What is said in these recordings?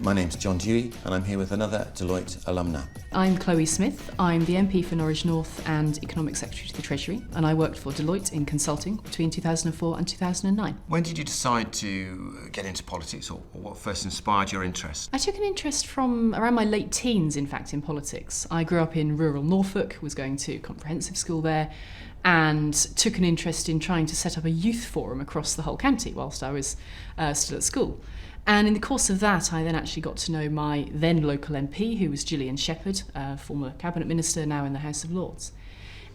My name's John Dewey and I'm here with another Deloitte alumna. I'm Chloe Smith. I'm the MP for Norwich North and Economic Secretary to the Treasury, and I worked for Deloitte in consulting between 2004 and 2009. When did you decide to get into politics, or what first inspired your interest? I took an interest from around my late teens, in fact, in politics. I grew up in rural Norfolk, was going to comprehensive school there, and took an interest in trying to set up a youth forum across the whole county whilst I was still at school. And in the course of that, I then actually got to know my then local MP, who was Gillian Shepherd, former cabinet minister, now in the House of Lords.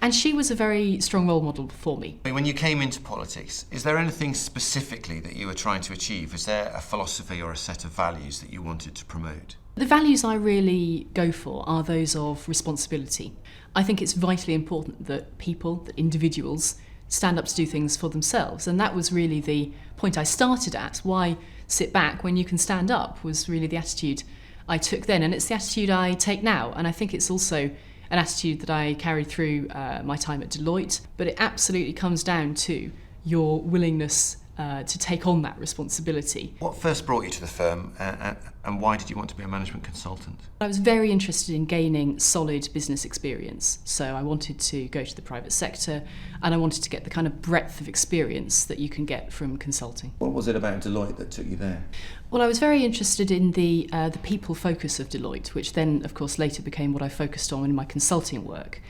And she was a very strong role model for me. When you came into politics, is there anything specifically that you were trying to achieve? Is there a philosophy or a set of values that you wanted to promote? The values I really go for are those of responsibility. I think it's vitally important that people, that individuals, stand up to do things for themselves. And that was really the point I started at. Why sit back when you can stand up was really the attitude I took then. And it's the attitude I take now. And I think it's also an attitude that I carried through my time at Deloitte. But it absolutely comes down to your willingness to take on that responsibility. What first brought you to the firm and why did you want to be a management consultant? I was very interested in gaining solid business experience. So I wanted to go to the private sector and I wanted to get the kind of breadth of experience that you can get from consulting. What was it about Deloitte that took you there? Well, I was very interested in the people focus of Deloitte, which then, of course, later became what I focused on in my consulting work.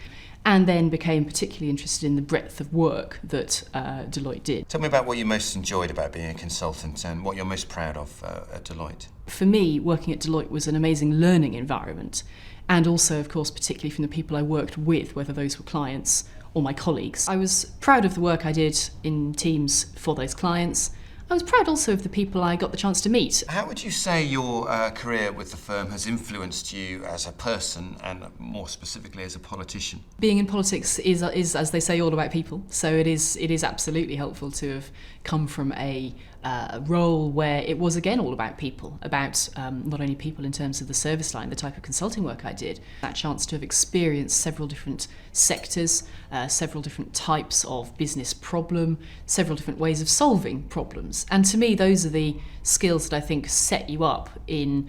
And then became particularly interested in the breadth of work that Deloitte did. Tell me about what you most enjoyed about being a consultant and what you're most proud of at Deloitte. For me, working at Deloitte was an amazing learning environment, and also, of course, particularly from the people I worked with, whether those were clients or my colleagues. I was proud of the work I did in teams for those clients. I was proud also of the people I got the chance to meet. How would you say your career with the firm has influenced you as a person and more specifically as a politician? Being in politics is, as they say, all about people. So it is absolutely helpful to have come from a role where it was again all about people, about not only people in terms of the service line, the type of consulting work I did, that chance to have experienced several different sectors, several different types of business problem, several different ways of solving problems. And to me, those are the skills that I think set you up in,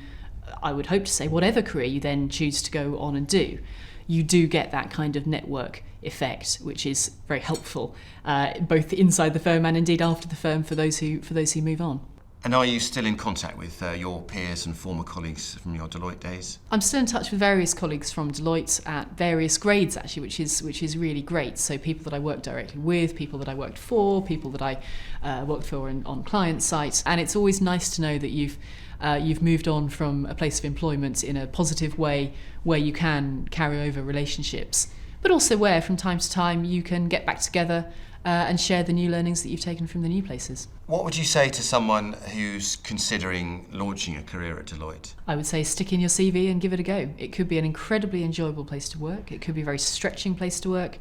I would hope to say, whatever career you then choose to go on and do. You do get that kind of network effect, which is very helpful, both inside the firm and indeed after the firm for those who move on. And are you still in contact with your peers and former colleagues from your Deloitte days? I'm still in touch with various colleagues from Deloitte at various grades, actually, which is really great. So people that I work directly with, people that I worked for, people that I worked for on client site, and it's always nice to know that you've moved on from a place of employment in a positive way, where you can carry over relationships, but also where from time to time you can get back together and share the new learnings that you've taken from the new places. What would you say to someone who's considering launching a career at Deloitte? I would say stick in your CV and give it a go. It could be an incredibly enjoyable place to work. It could be a very stretching place to work.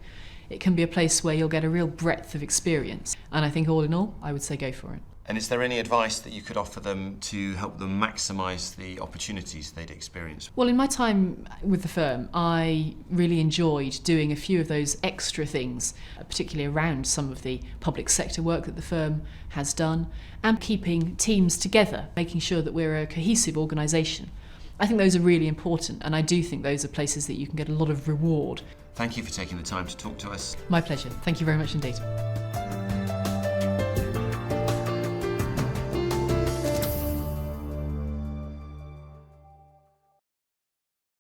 It can be a place where you'll get a real breadth of experience. And I think all in all, I would say go for it. And is there any advice that you could offer them to help them maximise the opportunities they'd experience? Well, in my time with the firm, I really enjoyed doing a few of those extra things, particularly around some of the public sector work that the firm has done, and keeping teams together, making sure that we're a cohesive organisation. I think those are really important, and I do think those are places that you can get a lot of reward. Thank you for taking the time to talk to us. My pleasure. Thank you very much indeed.